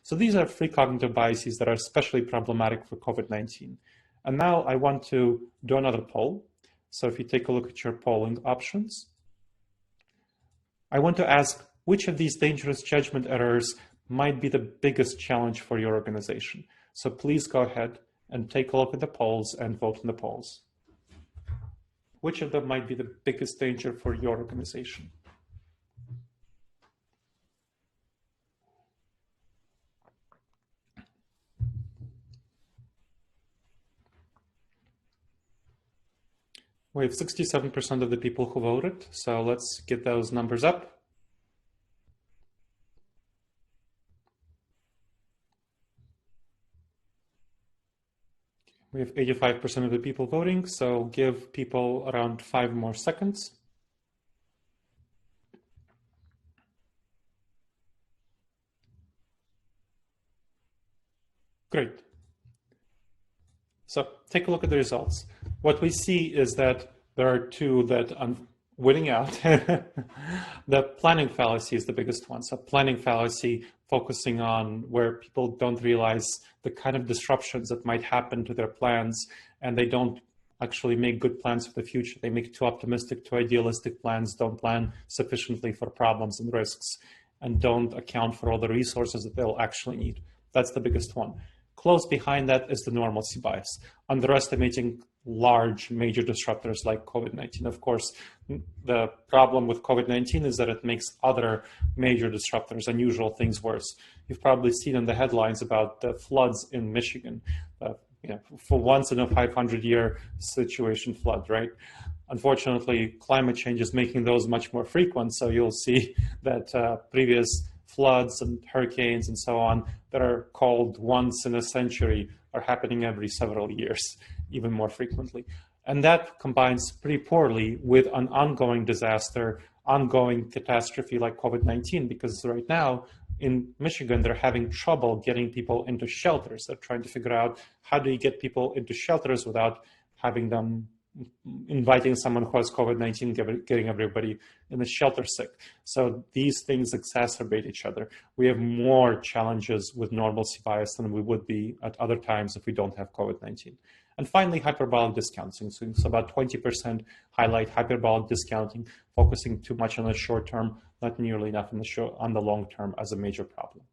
So these are three cognitive biases that are especially problematic for COVID-19. And now I want to do another poll. So if you take a look at your polling options, I want to ask which of these dangerous judgment errors might be the biggest challenge for your organization. So please go ahead and take a look at the polls and vote in the polls. Which of them might be the biggest danger for your organization? We have 67% of the people who voted, so let's get those numbers up. We have 85% of the people voting, so give people around 5 more seconds. Great. So take a look at the results. What we see is that there are two that are winning out. The planning fallacy is the biggest one. So planning fallacy focusing on where people don't realize the kind of disruptions that might happen to their plans, and they don't actually make good plans for the future. They make too optimistic, too idealistic plans, don't plan sufficiently for problems and risks, and don't account for all the resources that they'll actually need. That's the biggest one. Close behind that is the normalcy bias, underestimating large major disruptors like COVID-19. Of course, the problem with COVID-19 is that it makes other major disruptors, unusual things worse. You've probably seen in the headlines about the floods in Michigan, for once in a 500-year situation flood, right? Unfortunately, climate change is making those much more frequent, so you'll see that previous floods and hurricanes and so on that are called once in a century are happening every several years, even more frequently. And that combines pretty poorly with an ongoing disaster, ongoing catastrophe like COVID-19, because right now in Michigan, they're having trouble getting people into shelters. They're trying to figure out how do you get people into shelters without having them inviting someone who has COVID-19, getting everybody in the shelter sick. So these things exacerbate each other. We have more challenges with normalcy bias than we would be at other times if we don't have COVID-19. And finally, hyperbolic discounting. So about 20% highlight hyperbolic discounting, focusing too much on the short term, not nearly enough on the long term as a major problem.